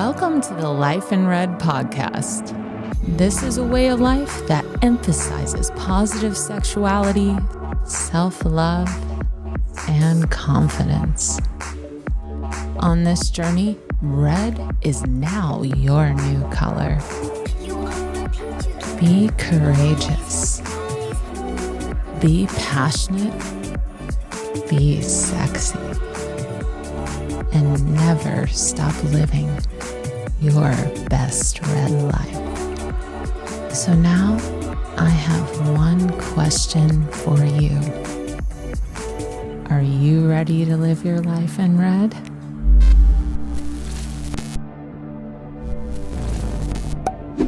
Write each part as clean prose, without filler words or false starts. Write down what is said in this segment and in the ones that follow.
Welcome to the Life in Red podcast. This is a way of life that emphasizes positive sexuality, self-love, and confidence. On this journey, red is now your new color. Be courageous. Be passionate. Be sexy. And never stop living your best red life. So now I have one question for you. Are you ready to live your life in red?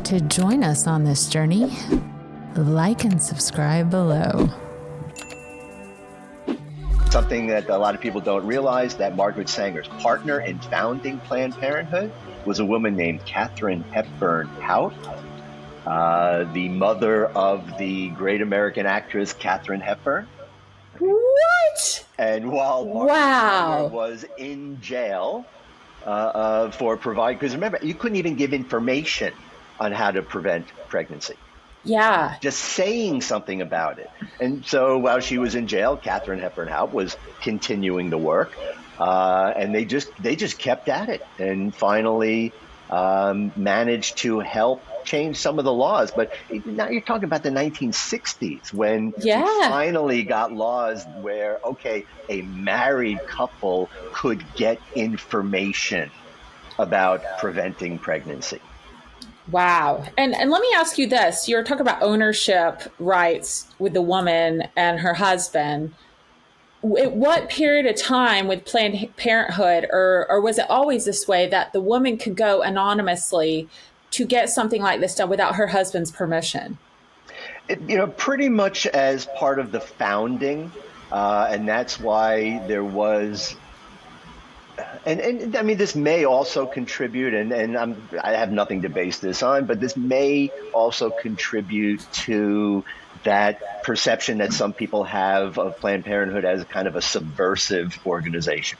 To join us on this journey, like and subscribe below. Something that a lot of people don't realize, that Margaret Sanger's partner in founding Planned Parenthood was a woman named Katharine Hepburn Hout, the mother of the great American actress Katharine Hepburn. What? And while Margaret was in jail for providing, because remember, you couldn't even give information on how to prevent pregnancy. Yeah. Just saying something about it. And so while she was in jail, Katharine Hepburn Hout was continuing the work. And they just kept at it and finally managed to help change some of the laws. But now you're talking about the 1960s when we finally got laws where, okay, a married couple could get information about preventing pregnancy. Wow. And let me ask you this. You're talking about ownership rights with the woman and her husband. At what period of time with Planned Parenthood, or was it always this way that the woman could go anonymously to get something like this done without her husband's permission? Pretty much as part of the founding. And that's why there was... And I mean, this may also contribute, and I have nothing to base this on, but this may also contribute to that perception that some people have of Planned Parenthood as kind of a subversive organization.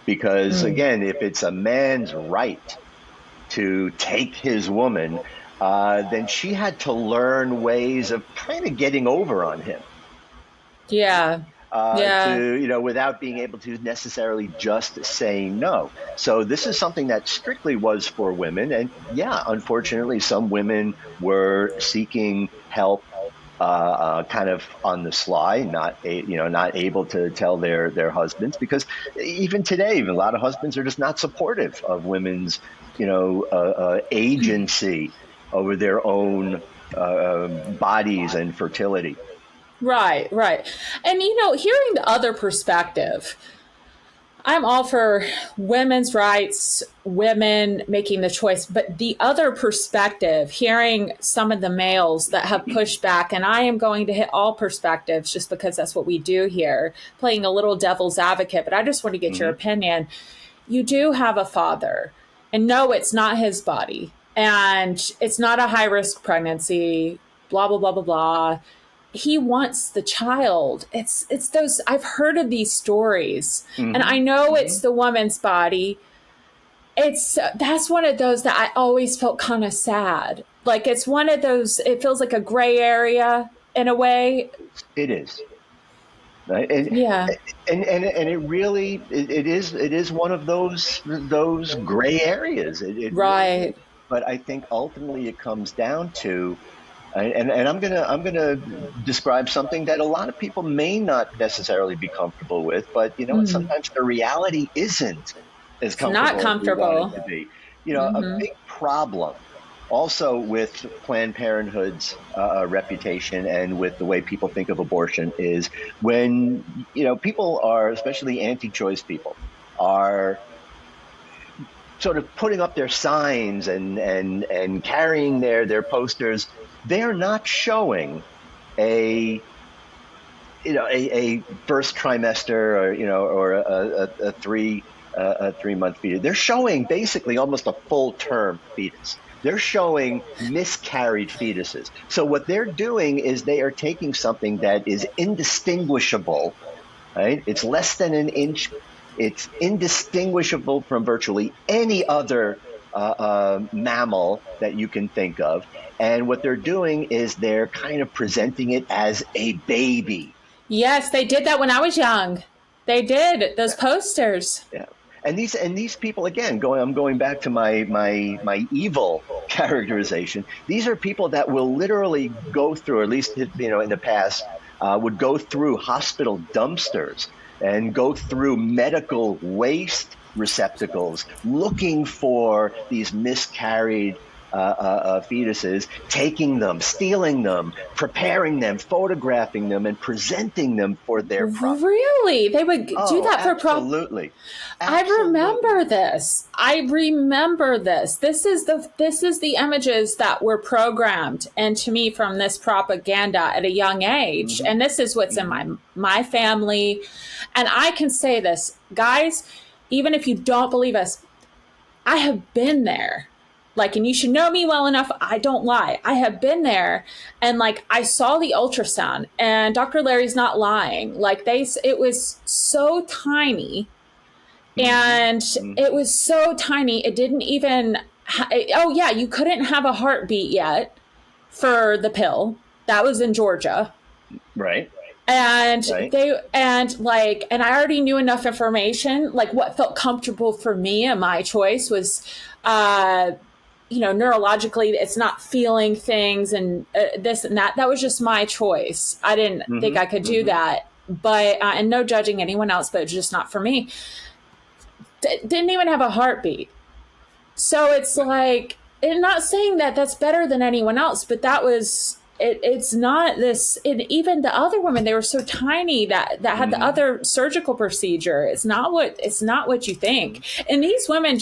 Because again, if it's a man's right to take his woman, then she had to learn ways of kind of getting over on him. Without being able to necessarily just say no. So this is something that strictly was for women. And unfortunately, some women were seeking help kind of on the sly, not able to tell their husbands, because even today, a lot of husbands are just not supportive of women's, agency over their own bodies and fertility. Right. And, hearing the other perspective, I'm all for women's rights, women making the choice, but the other perspective, hearing some of the males that have pushed back, and I am going to hit all perspectives just because that's what we do here, playing a little devil's advocate, but I just want to get your opinion. You do have a father, and no, it's not his body, and it's not a high-risk pregnancy, blah, blah, blah, blah, blah. He wants the child. It's those, I've heard of these stories, and I know it's the woman's body. That's one of those that I always felt kind of sad. Like it's one of those, it feels like a gray area in a way. It is. Right. And it really, it is one of those gray areas. Right. But I think ultimately it comes down to, and I'm gonna describe something that a lot of people may not necessarily be comfortable with, but sometimes the reality isn't as comfortable. Not comfortable. As we want it to be. A big problem also with Planned Parenthood's reputation and with the way people think of abortion is when people are, especially anti-choice people, are sort of putting up their signs and carrying their posters. They are not showing a first trimester or a 3-month fetus. They're showing basically almost a full term fetus. They're showing miscarried fetuses. So what they're doing is they are taking something that is indistinguishable, right? It's less than an inch. It's indistinguishable from virtually any other mammal that you can think of. And what they're doing is they're kind of presenting it as a baby. Yes, they did that when I was young. They did those posters. Yeah. And these people, again, I'm going back to my evil characterization. These are people that will literally go through, or at least in the past, would go through hospital dumpsters and go through medical waste receptacles looking for these miscarried fetuses, taking them, stealing them, preparing them, photographing them, and presenting them for their profit. Really? They would do that for absolutely. I remember this. This is the images that were programmed into me from this propaganda at a young age. And this is what's in my family. And I can say this, guys, even if you don't believe us, I have been there. And you should know me well enough. I don't lie. I have been there. And I saw the ultrasound, and Dr. Larry's not lying. It was so tiny. And it was so tiny. It didn't even, you couldn't have a heartbeat yet for the pill. That was in Georgia. Right. And and I already knew enough information. What felt comfortable for me and my choice was, neurologically, it's not feeling things and this and that. That was just my choice. I didn't think I could do that, but, and no judging anyone else, but it's just not for me. Didn't even have a heartbeat. So it's and not saying that that's better than anyone else, but that was, it's not this, and even the other women, they were so tiny that had the other surgical procedure. It's not what you think. And these women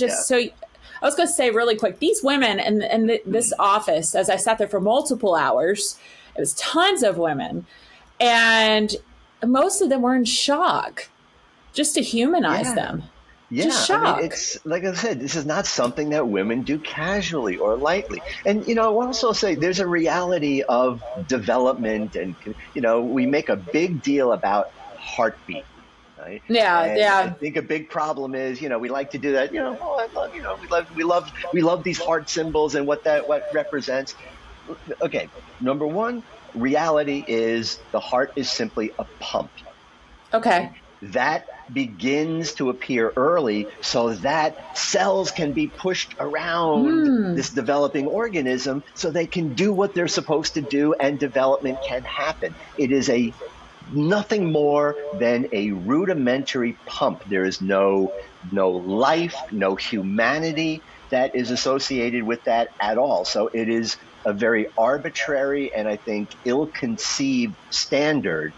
I was going to say really quick, these women in this office, as I sat there for multiple hours, it was tons of women, and most of them were in shock just to humanize them. Yeah, just shock. I mean, it's like I said, this is not something that women do casually or lightly. And, I'll also say there's a reality of development, and, we make a big deal about heartbeat. Right? Yeah, and yeah. I think a big problem is, we like to do that. We love these heart symbols and what represents. Okay, number one, reality is the heart is simply a pump. Okay. That begins to appear early so that cells can be pushed around this developing organism so they can do what they're supposed to do and development can happen. It is nothing more than a rudimentary pump. There is no life, no humanity that is associated with that at all. So it is a very arbitrary and I think ill-conceived standard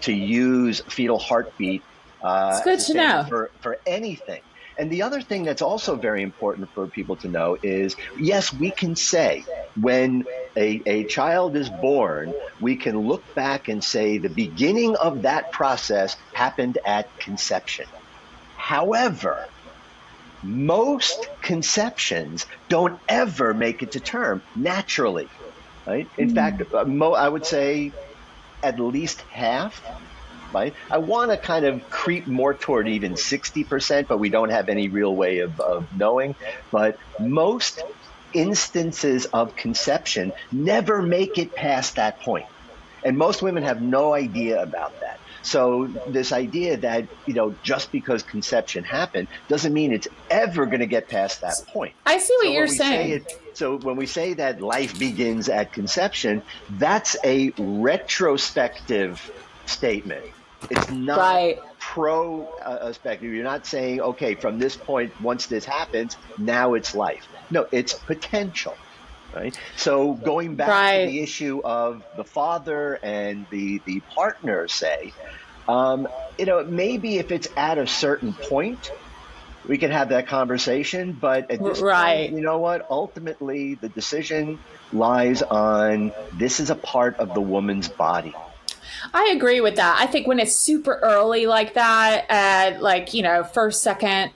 to use fetal heartbeat it's good to know for anything. And the other thing that's also very important for people to know is, yes, we can say when a child is born, we can look back and say the beginning of that process happened at conception. However, most conceptions don't ever make it to term naturally, right? In fact, I would say at least half. Right? I want to kind of creep more toward even 60%, but we don't have any real way of knowing. But most instances of conception never make it past that point. And most women have no idea about that. So this idea that, just because conception happened doesn't mean it's ever going to get past that point. I see what you're saying. So when we say that life begins at conception, that's a retrospective statement. It's not prospective. You're not saying, okay, from this point, once this happens, now it's life. No, it's potential, right? So going back to the issue of the father and the partner, say, maybe if it's at a certain point, we can have that conversation. But at this point, you know what? Ultimately, the decision lies on this is a part of the woman's body. I agree with that. I think when it's super early like that, first, second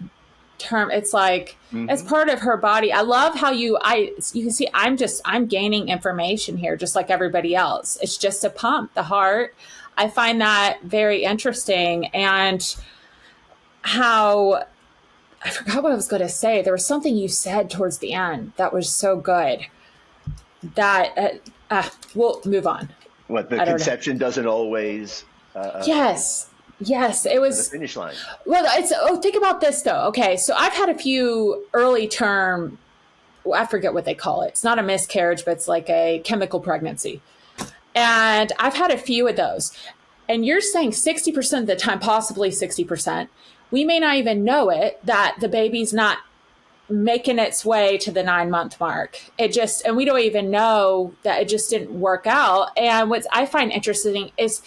term, it's it's part of her body. I love how you can see I'm gaining information here just like everybody else. It's just a pump, the heart. I find that very interesting, and how I forgot what I was going to say. There was something you said towards the end that was so good that we'll move on. What, the conception doesn't always yes it was the finish line. Well, think about this though. Okay, so I've had a few early term, I forget what they call it, it's not a miscarriage, but it's like a chemical pregnancy, and I've had a few of those. And you're saying 60% of the time, possibly 60%, we may not even know it, that the baby's not making its way to the 9-month mark. And we don't even know that it just didn't work out. And what I find interesting is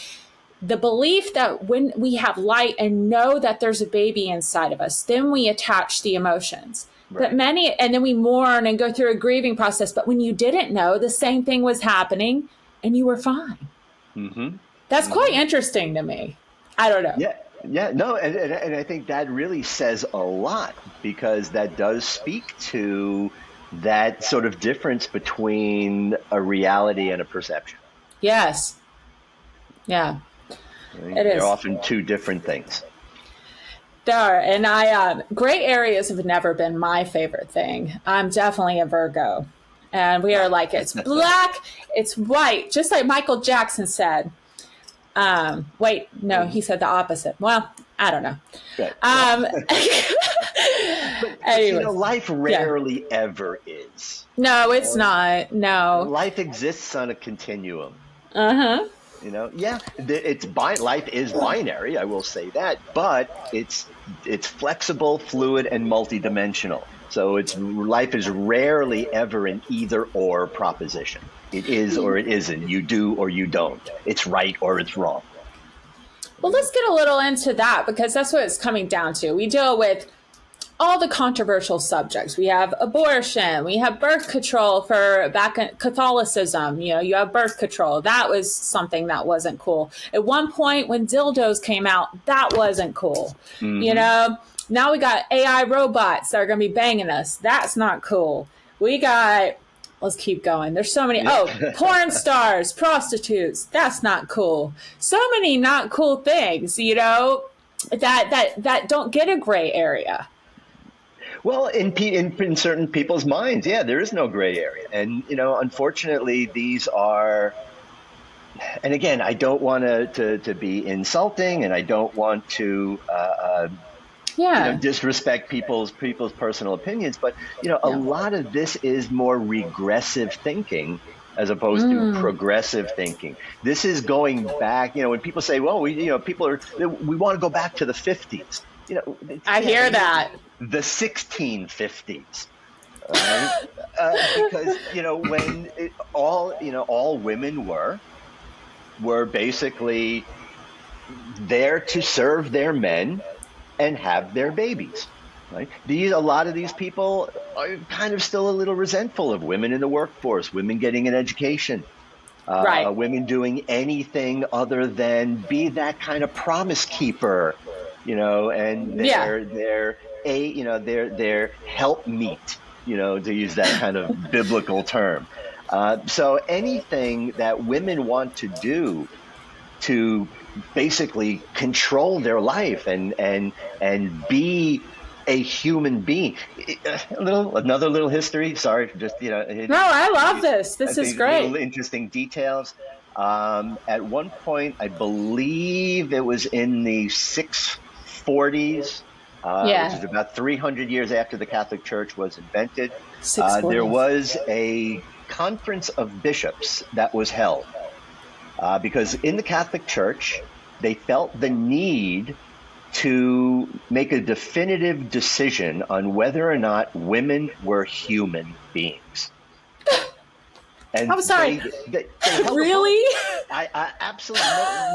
the belief that when we have light and know that there's a baby inside of us, then we attach the emotions. Right. But and then we mourn and go through a grieving process. But when you didn't know, the same thing was happening and you were fine. Mm-hmm. That's quite interesting to me. I don't know. Yeah, no, and I think that really says a lot, because that does speak to that sort of difference between a reality and a perception. Yes. Yeah. They're often two different things. There are, and gray areas have never been my favorite thing. I'm definitely a Virgo, and we are like, it's black, it's white, just like Michael Jackson said. Wait, no, he said the opposite. Well, I don't know. Right. But life rarely ever is. No, it's not. No. Life exists on a continuum. Uh-huh. Life is binary, I will say that, but it's flexible, fluid, and multidimensional. So life is rarely ever an either or proposition. It is or it isn't. You do or you don't. It's right or it's wrong. Well, let's get a little into that, because that's what it's coming down to. We deal with all the controversial subjects. We have abortion. We have birth control for back in Catholicism. You have birth control. That was something that wasn't cool. At one point when dildos came out, that wasn't cool. Mm-hmm. Now we got AI robots that are going to be banging us. That's not cool. Let's keep going. There's so many. Porn stars, prostitutes. That's not cool. So many not cool things, that don't get a gray area. Well, in certain people's minds, there is no gray area. And, unfortunately, these are, and again, I don't want to be insulting, and I don't want to disrespect people's personal opinions, but a lot of this is more regressive thinking as opposed to progressive thinking. This is going back. When people say, "Well, we want to go back to the 50s," I hear that. The 1650s, because when all women were basically there to serve their men and have their babies, right? A lot of these people are kind of still a little resentful of women in the workforce, women getting an education, right? Women doing anything other than be that kind of promise keeper, and they're helpmeet, to use that kind of biblical term. So anything that women want to do to basically control their life and be a human being. Another little history. Sorry, just No, I love this. This is great. Little interesting details. At one point, I believe it was in the 640s, which is about 300 years after the Catholic Church was invented. There was a conference of bishops that was held. Because in the Catholic Church, they felt the need to make a definitive decision on whether or not women were human beings. And I'm sorry. They really? I absolutely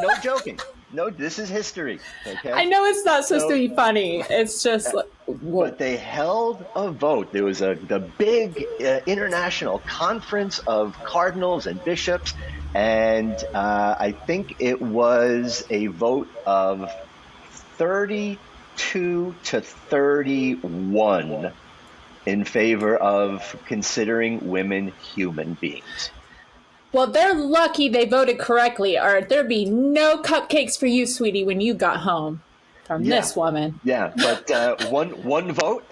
no joking. No, this is history. Okay. I know it's not supposed to be funny. It's just. But they held a vote. There was the big international conference of cardinals and bishops. And I think it was a vote of 32 to 31 in favor of considering women human beings. Well, they're lucky they voted correctly, or there'd be no cupcakes for you, sweetie, when you got home. from this woman. Yeah, but one vote.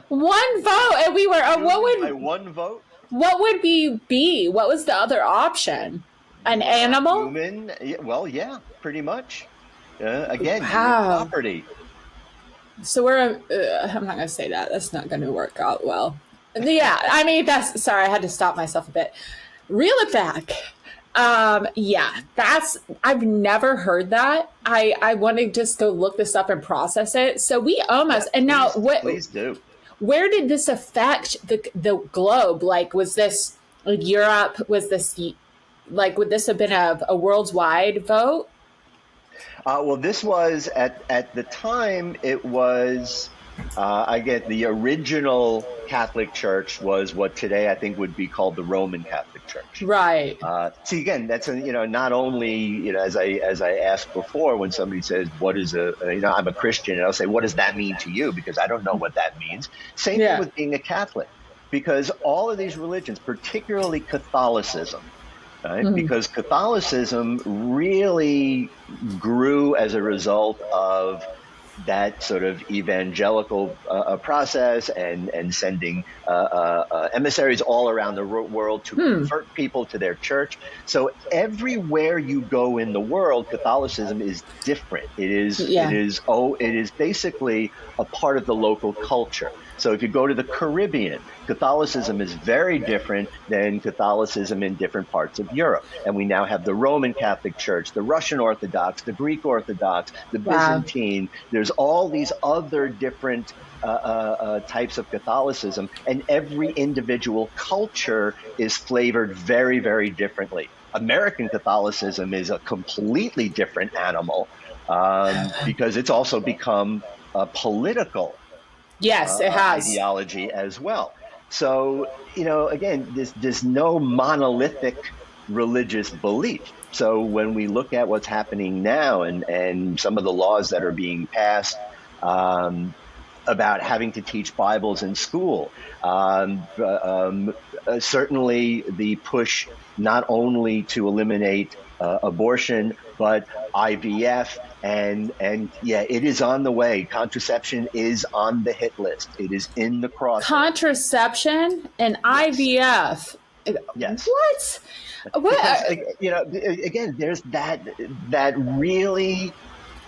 One vote, and we were. By one vote. What would be? What was the other option? An animal? Human? Well, yeah, pretty much. Again, Wow. property. So we're. I'm not going to say that. That's not going to work out well. Yeah, I mean that's. Sorry, I had to stop myself a bit. Reel it back. Yeah, I've never heard that. I want to just go look this up and process it. So we almost, and now what? Please do. Where did this affect the globe? Like, was this Europe? Was this like, would this have been a worldwide vote? Well, this was at the time. It was. I get the original Catholic Church was what today I think would be called the Roman Catholic Church. Right. See, again, that's not only as I asked before, when somebody says what is I'm a Christian, and I'll say, what does that mean to you? Because I don't know what that means. Same thing with being a Catholic, because all of these religions, particularly Catholicism, right? Mm-hmm. Because Catholicism really grew as a result of that sort of evangelical process and sending emissaries all around the world to convert people to their church. So everywhere you go in the world, Catholicism is different. It is basically a part of the local culture. So if you go to the Caribbean, Catholicism is very different than Catholicism in different parts of Europe. And we now have the Roman Catholic Church, the Russian Orthodox, the Greek Orthodox, the Byzantine. There's all these other different types of Catholicism, and every individual culture is flavored very, very differently. American Catholicism is a completely different animal because it's also become political. Yes, it has ideology as well. So, again, there's no monolithic religious belief. So when we look at what's happening now and some of the laws that are being passed about having to teach Bibles in school, certainly the push not only to eliminate abortion, but IVF, and it is on the way. Contraception is on the hit list. It is in the cross. Contraception and IVF. Yes. What? Because, again, there's that really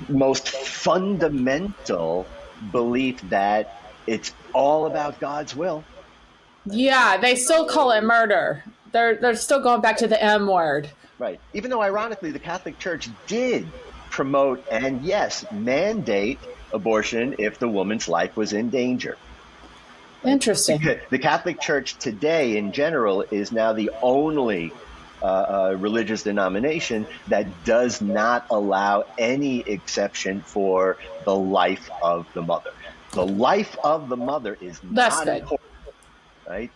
most fundamental belief that it's all about God's will. Yeah, they still call it murder. They're still going back to the M word. Right. Even though, ironically, the Catholic Church did promote and, yes, mandate abortion if the woman's life was in danger. Interesting. The Catholic Church today, in general, is now the only religious denomination that does not allow any exception for the life of the mother. The life of the mother is not important. Right?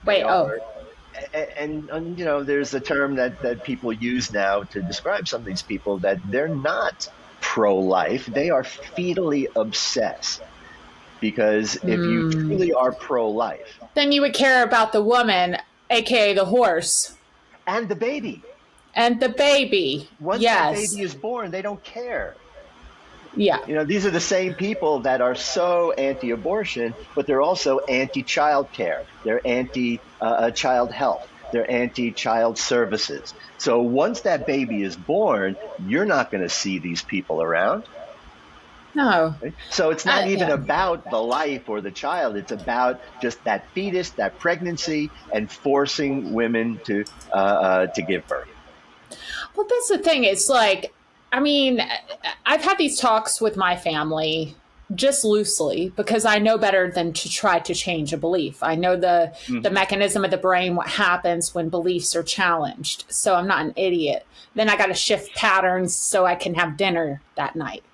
And there's a term that people use now to describe some of these people, that they're not pro-life. They are fetally obsessed. Because if you truly are pro-life, then you would care about the woman, aka the horse. And the baby. Once the baby is born, they don't care. Yeah. These are the same people that are so anti-abortion, but they're also anti-child care. They're anti-child health. They're anti-child services. So once that baby is born, you're not going to see these people around. No. So it's not even about the life or the child. It's about just that fetus, that pregnancy, and forcing women to give birth. Well, that's the thing. It's like, I've had these talks with my family just loosely because I know better than to try to change a belief. I know the mechanism of the brain, what happens when beliefs are challenged. So I'm not an idiot. Then I got to shift patterns so I can have dinner that night.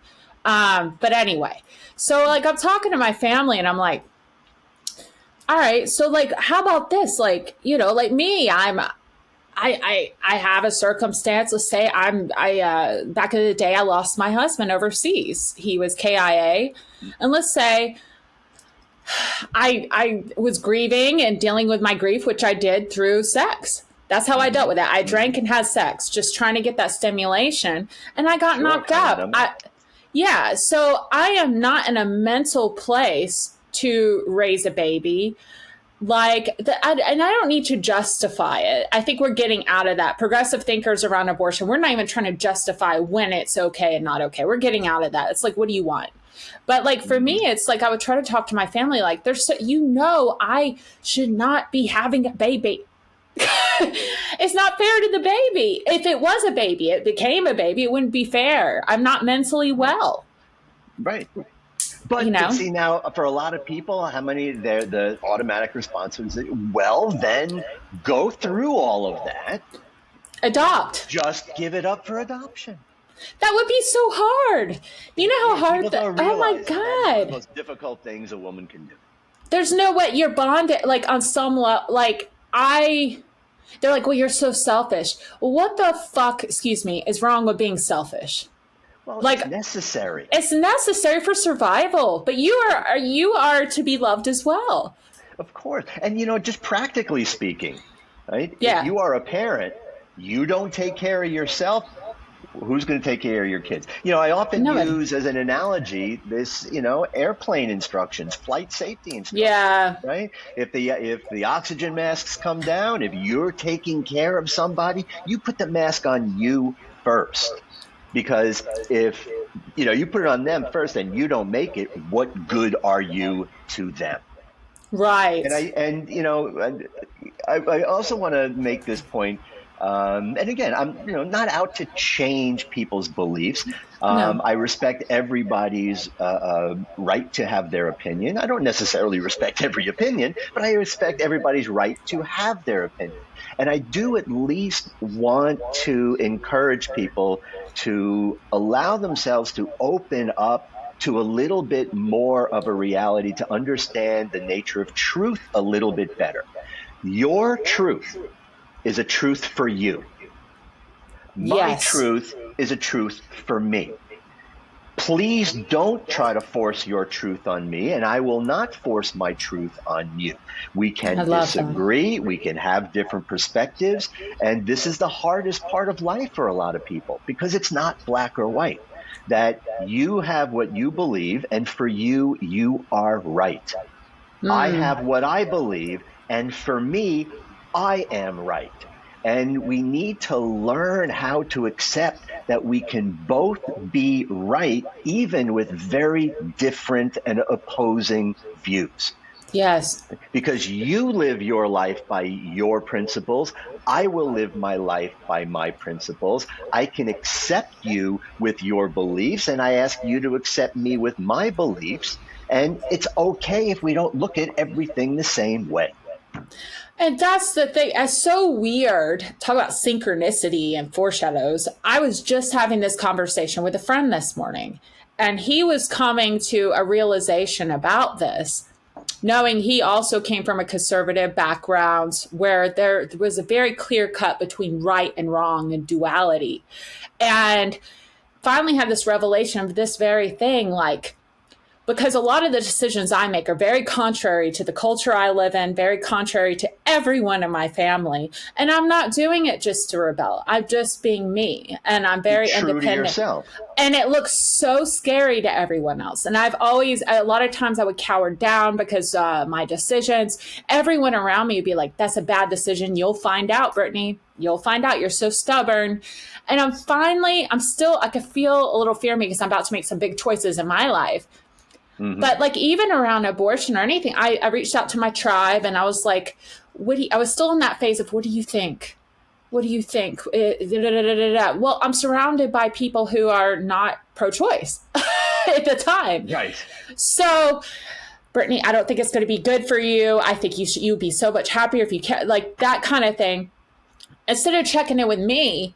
But anyway, so I'm talking to my family and I'm like, all right, so how about this? Me, I have a circumstance. Let's say back in the day, I lost my husband overseas. He was KIA. And let's say I was grieving and dealing with my grief, which I did through sex. That's how I dealt with it. I drank and had sex, just trying to get that stimulation. And I got knocked up. Yeah. So I am not in a mental place to raise a baby. And I don't need to justify it. I think we're getting out of that. Progressive thinkers around abortion, we're not even trying to justify when it's okay and not okay. We're getting out of that. It's like, what do you want? But like for me, it's like I would try to talk to my family like, I should not be having a baby. It's not fair to the baby. If it was a baby, it became a baby, it wouldn't be fair. I'm not mentally well. Right. But see, now for a lot of people, the automatic response is, well, then go through all of that. Adopt. Just give it up for adoption. That would be so hard. You know how hard that, oh my God. That's one of the most difficult things a woman can do. There's no way you're bonded, like on some level, they're like, well, you're so selfish. Well, what the fuck, is wrong with being selfish? Well, it's necessary. It's necessary for survival, but you are to be loved as well. Of course. And, just practically speaking, right? Yeah. If you are a parent, you don't take care of yourself, who's going to take care of your kids? I often use as an analogy this, airplane instructions, flight safety instructions. Yeah. Right? If the oxygen masks come down, if you're taking care of somebody, you put the mask on you first. Because if you put it on them first and you don't make it, what good are you to them? Right. And I also want to make this point. And again, I'm not out to change people's beliefs. No. I respect everybody's right to have their opinion. I don't necessarily respect every opinion, but I respect everybody's right to have their opinion. And I do at least want to encourage people to allow themselves to open up to a little bit more of a reality, to understand the nature of truth a little bit better. Your truth is a truth for you. My truth is a truth for me. Please don't try to force your truth on me, and I will not force my truth on you. We can disagree, we can have different perspectives, and this is the hardest part of life for a lot of people, because it's not black or white. That you have what you believe, and for you, you are right. I have what I believe, and for me, I am right. And we need to learn how to accept that we can both be right, even with very different and opposing views. Yes. Because you live your life by your principles. I will live my life by my principles. I can accept you with your beliefs, and I ask you to accept me with my beliefs. And it's okay if we don't look at everything the same way. And that's the thing. It's so weird. Talk about synchronicity and foreshadows. I was just having this conversation with a friend this morning, and he was coming to a realization about this, knowing he also came from a conservative background where there was a very clear cut between right and wrong and duality. And finally had this revelation of this very thing, because a lot of the decisions I make are very contrary to the culture I live in, very contrary to everyone in my family. And I'm not doing it just to rebel. I'm just being me. And I'm very independent. True to yourself. And it looks so scary to everyone else. And a lot of times I would cower down because my decisions, everyone around me would be like, that's a bad decision. You'll find out, Brittany. You'll find out. You're so stubborn. And I could feel a little fear in me because I'm about to make some big choices in my life. Mm-hmm. But even around abortion or anything, I reached out to my tribe and I was like, I was still in that phase of, what do you think? What do you think? Well, I'm surrounded by people who are not pro-choice at the time. Right. So, Brittany, I don't think it's going to be good for you. I think you'd be so much happier if you can, that kind of thing. Instead of checking in with me.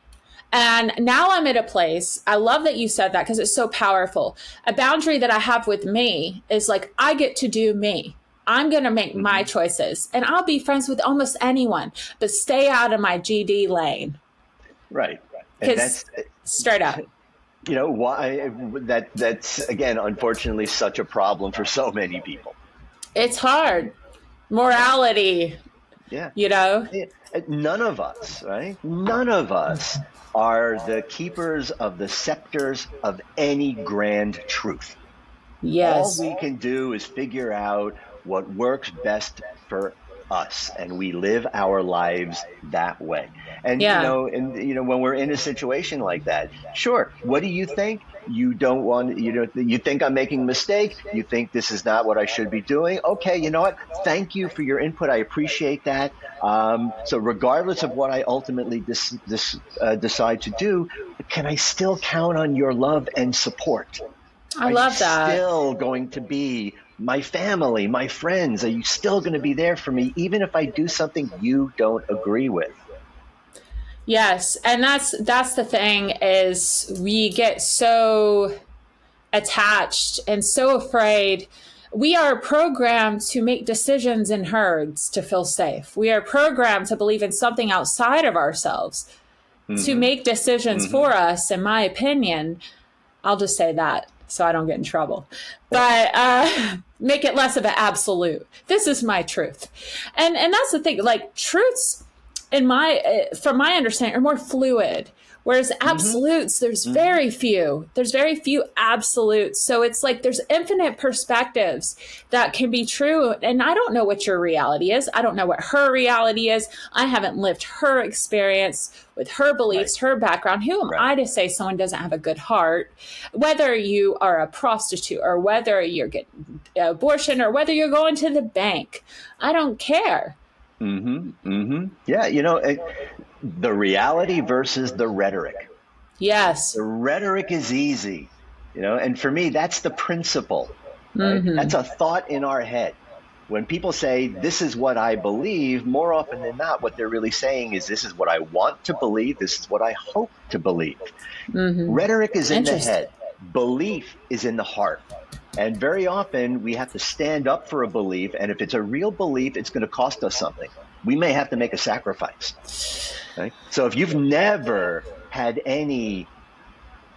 And now I'm at a place, I love that you said that because it's so powerful. A boundary that I have with me is I get to do me. I'm going to make my choices, and I'll be friends with almost anyone, but stay out of my GD lane. Right. Because straight up. Why that's, again, unfortunately, such a problem for so many people. It's hard. Morality. Yeah. None of us, right? None of us are the keepers of the scepters of any grand truth. Yes. All we can do is figure out what works best for us, and we live our lives that way. And Yeah. when we're in a situation like that, sure, what do you think? You don't want, you think I'm making a mistake. You think this is not what I should be doing. Okay, you know what? Thank you for your input. I appreciate that. So regardless of what I ultimately decide to do, can I still count on your love and support? I love that. Are you still going to be my family, my friends? Are you still going to be there for me, even if I do something you don't agree with? Yes, and that's the thing, is we get so attached and so afraid. We are programmed to make decisions in herds to feel safe. We are programmed to believe in something outside of ourselves to make decisions for us, in my opinion. I'll just say that so I don't get in trouble. But make it less of an absolute. This is my truth. And that's the thing. Like, truths, from my understanding, are more fluid. Whereas absolutes, there's very few. There's very few absolutes. So it's like there's infinite perspectives that can be true. And I don't know what your reality is. I don't know what her reality is. I haven't lived her experience with her beliefs, her background. Who am I to say someone doesn't have a good heart? Whether you are a prostitute or whether you're getting abortion or whether you're going to the bank, I don't care. Yeah, the reality versus the rhetoric. Yes. The rhetoric is easy, and for me, that's the principle. Right? That's a thought in our head. When people say, this is what I believe, more often than not, what they're really saying is, this is what I want to believe. This is what I hope to believe. Rhetoric is in the head. Belief is in the heart. And very often we have to stand up for a belief. And if it's a real belief, it's going to cost us something. We may have to make a sacrifice. Right? So if you've never had any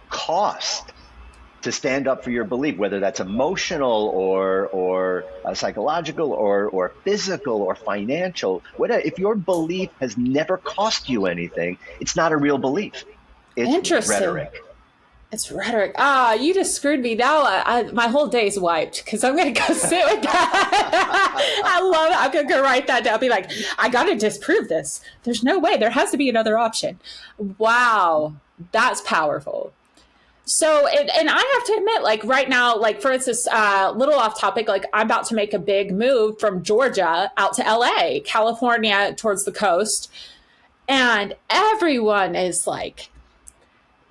cost to stand up for your belief, whether that's emotional or psychological or physical or financial, whatever, if your belief has never cost you anything, it's not a real belief. It's rhetoric. It's rhetoric. You just screwed me. Now my whole day's wiped because I'm going to go sit with that. I love it. I'm going to go write that down. I'll be like, I got to disprove this. There's no way. There has to be another option. Wow. That's powerful. So, and I have to admit, like right now, like for instance, little off topic, like I'm about to make a big move from Georgia out to LA, California, towards the coast. And everyone is like,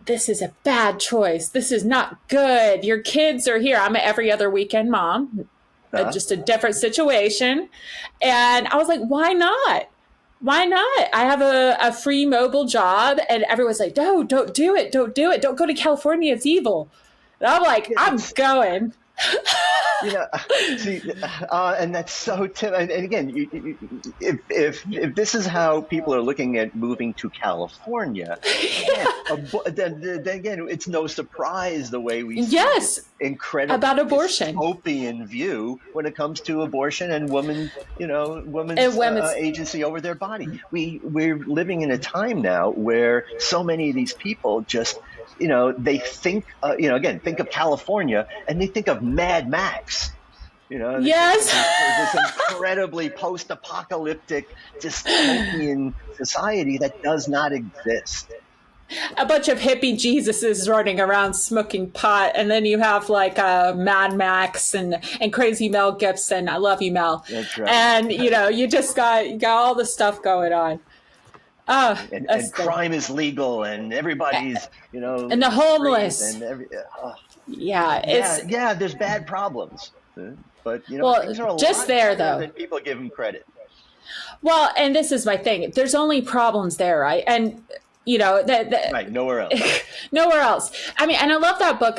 this is a bad choice. This is not good. Your kids are here. I'm an every other weekend mom, just a different situation. And I was like, why not? Why not? I have a free mobile job. And everyone's like, no, don't do it. Don't do it. Don't go to California. It's evil. And I'm like, I'm going. And that's so and again, if this is how people are looking at moving to California, then again, it's no surprise the way we see incredible about abortion dystopian view when it comes to abortion and women's agency over their body. We're living in a time now where so many of these people just they think, again, think of California and they think of Mad Max, Yes. This incredibly post-apocalyptic dystopian society that does not exist. A bunch of hippie Jesuses running around smoking pot. And then you have like Mad Max and crazy Mel Gibson. I love you, Mel. That's right. And, you just got all the stuff going on. And crime is legal, and everybody's, and the homeless, and there's bad problems, but things are a just lot there better though than people give them credit. Well, and this is my thing. There's only problems there, right? And right, nowhere else. Nowhere else. I mean, and I love that book.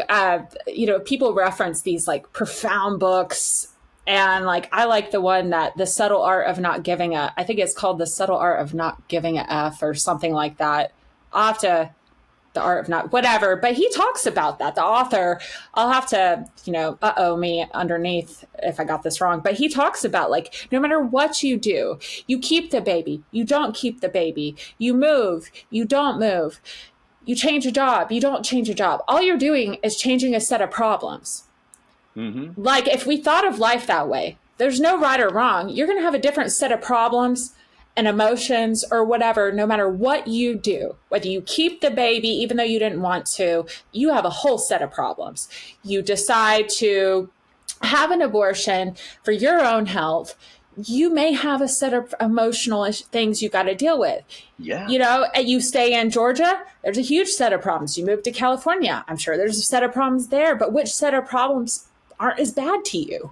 People reference these like profound books. And like, I like the one that The Subtle Art of Not Giving I think it's called The Subtle Art of Not Giving a F or something like that. I'll have to The Art of Not, whatever. But he talks about that. The author, I'll have to, me underneath if I got this wrong. But he talks about like, no matter what you do, you keep the baby, you don't keep the baby, you move, you don't move, you change a job, you don't change a job. All you're doing is changing a set of problems. Mm-hmm. Like if we thought of life that way, there's no right or wrong. You're going to have a different set of problems and emotions or whatever, no matter what you do, whether you keep the baby, even though you didn't want to, you have a whole set of problems. You decide to have an abortion for your own health. You may have a set of emotional things you got to deal with. Yeah. And you stay in Georgia, there's a huge set of problems. You move to California, I'm sure there's a set of problems there, but which set of problems aren't as bad to you?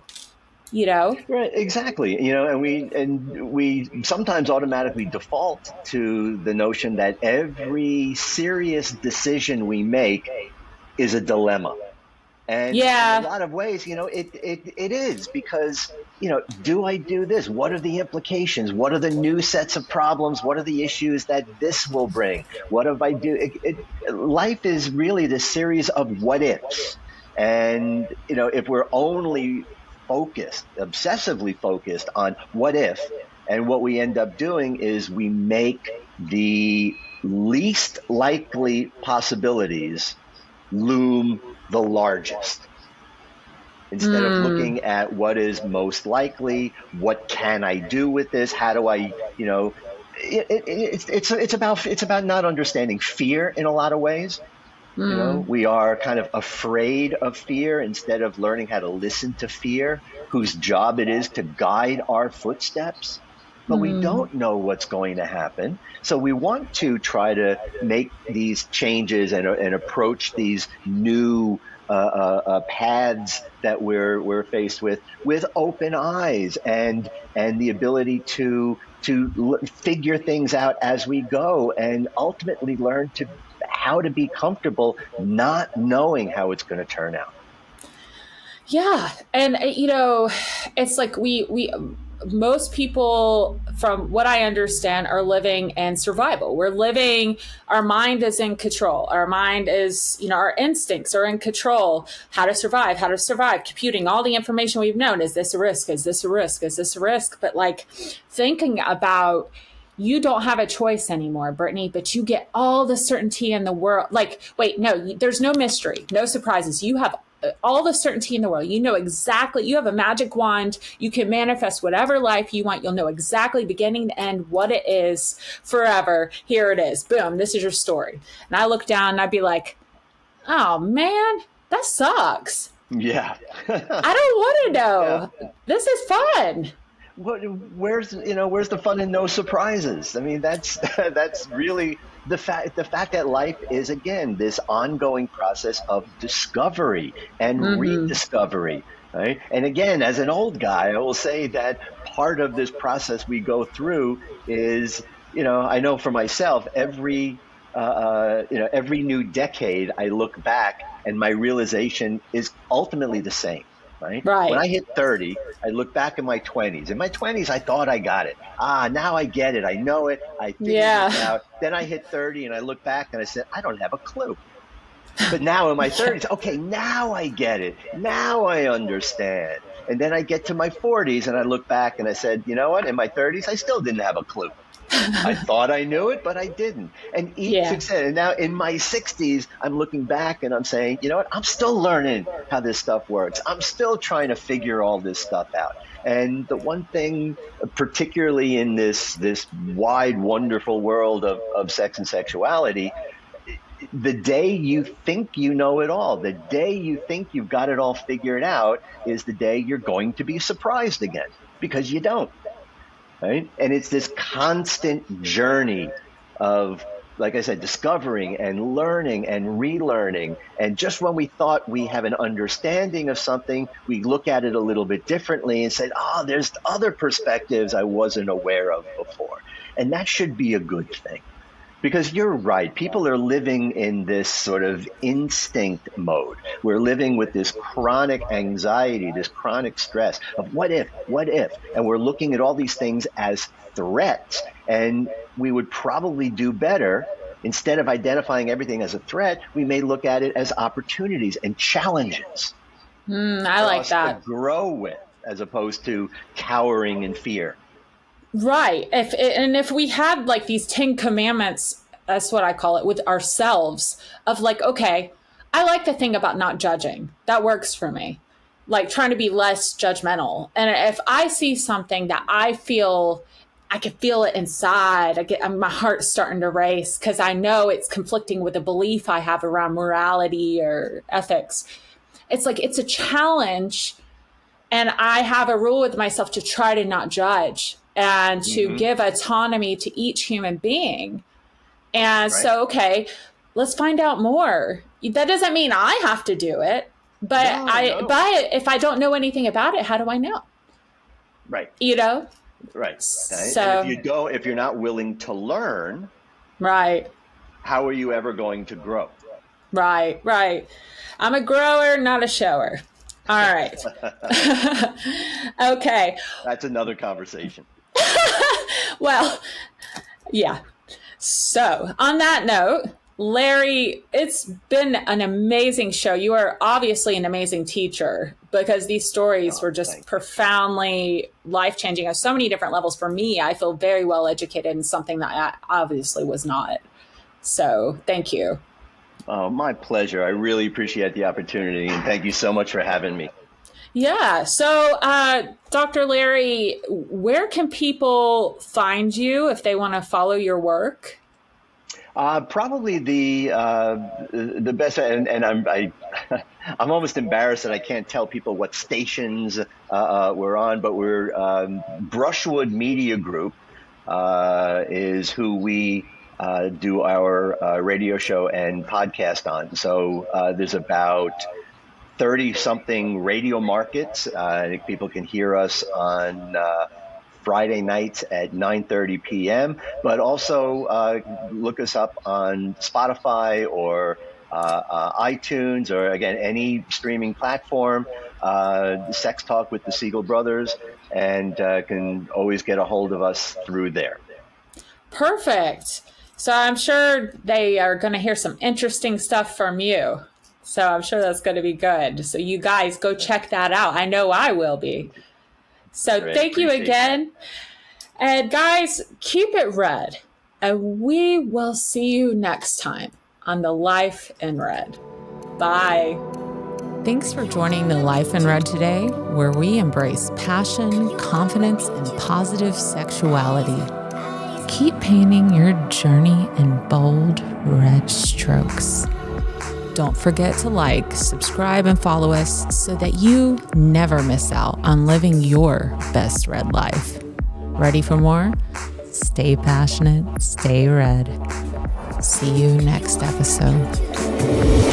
Right, exactly. And we sometimes automatically default to the notion that every serious decision we make is a dilemma. And in a lot of ways, it is because, do I do this? What are the implications? What are the new sets of problems? What are the issues that this will bring? What if I do? Life is really this series of what ifs. And, if we're only obsessively focused on what if, and what we end up doing is we make the least likely possibilities loom the largest. Instead of looking at what is most likely, what can I do with this? How do I, it's about not understanding fear in a lot of ways. We are kind of afraid of fear instead of learning how to listen to fear, whose job it is to guide our footsteps. But we don't know what's going to happen. So we want to try to make these changes and approach these new paths that we're faced with open eyes and the ability to figure things out as we go and ultimately learn how to be comfortable not knowing how it's going to turn out. Yeah. And, it's like most people, from what I understand, are living in survival. Our mind is in control. Our mind is, our instincts are in control. How to survive, computing all the information we've known. Is this a risk? Is this a risk? Is this a risk? But like thinking about, you don't have a choice anymore, Brittany, but you get all the certainty in the world. Like, wait, no, there's no mystery, no surprises. You have all the certainty in the world. You know exactly, you have a magic wand. You can manifest whatever life you want. You'll know exactly beginning to end what it is forever. Here it is. Boom. This is your story. And I look down and I'd be like, oh man, that sucks. Yeah. I don't want to know. Yeah. This is fun. Where's the fun in no surprises? I mean, that's really the fact that life is, again, this ongoing process of discovery and rediscovery, right? And again, as an old guy, I will say that part of this process we go through is, I know for myself, every new decade I look back and my realization is ultimately the same. Right? When I hit 30, I look back at my 20s. In my 20s, I thought I got it. Now I get it. I know it. I figured it out. Then I hit 30 and I look back and I said, I don't have a clue. But now in my 30s, okay, now I get it. Now I understand. And then I get to my 40s and I look back and I said, you know what? In my 30s, I still didn't have a clue. I thought I knew it, but I didn't. And each success. And now in my 60s, I'm looking back and I'm saying, you know what? I'm still learning how this stuff works. I'm still trying to figure all this stuff out. And the one thing, particularly in this wide, wonderful world of sex and sexuality, the day you think you know it all, the day you think you've got it all figured out, is the day you're going to be surprised again, because you don't. Right? And it's this constant journey of, like I said, discovering and learning and relearning. And just when we thought we have an understanding of something, we look at it a little bit differently and say, there's other perspectives I wasn't aware of before. And that should be a good thing. Because you're right, people are living in this sort of instinct mode. We're living with this chronic anxiety, this chronic stress of what if, and we're looking at all these things as threats. And we would probably do better instead of identifying everything as a threat, we may look at it as opportunities and challenges. I like that. To grow with, as opposed to cowering in fear. Right. If we had like these 10 commandments, that's what I call it, with ourselves, of like, okay, I like the thing about not judging. That works for me. Like trying to be less judgmental. And if I see something that I can feel it inside, my heart's starting to race because I know it's conflicting with a belief I have around morality or ethics. It's like, it's a challenge. And I have a rule with myself to try to not judge and to give autonomy to each human being. And so, okay, let's find out more. That doesn't mean I have to do it, but but if I don't know anything about it, how do I know? Right. You know? Right. So and if you're not willing to learn, right, how are you ever going to grow? Right. I'm a grower, not a shower. All right. Okay. That's another conversation. Well, yeah. So on that note, Larry, it's been an amazing show. You are obviously an amazing teacher because these stories were just profoundly life-changing on so many different levels. For me, I feel very well educated in something that I obviously was not. So thank you. Oh, my pleasure. I really appreciate the opportunity, and thank you so much for having me. Yeah. So, Dr. Larry, where can people find you if they want to follow your work? Probably the best, and I'm almost embarrassed that I can't tell people what stations we're on, but we're Brushwood Media Group is who we do our radio show and podcast on. So there's about 30-something radio markets. I think people can hear us on Friday nights at 9:30 p.m., but also look us up on Spotify or iTunes or, again, any streaming platform, Sex Talk with the Siegel brothers, and can always get a hold of us through there. Perfect. So I'm sure they are going to hear some interesting stuff from you. So I'm sure that's going to be good. So you guys go check that out. I know I will be. So thank you again. And guys, keep it red. And we will see you next time on The Life in Red. Bye. Thanks for joining The Life in Red today, where we embrace passion, confidence, and positive sexuality. Keep painting your journey in bold red strokes. Don't forget to like, subscribe, and follow us so that you never miss out on living your best red life. Ready for more? Stay passionate, stay red. See you next episode.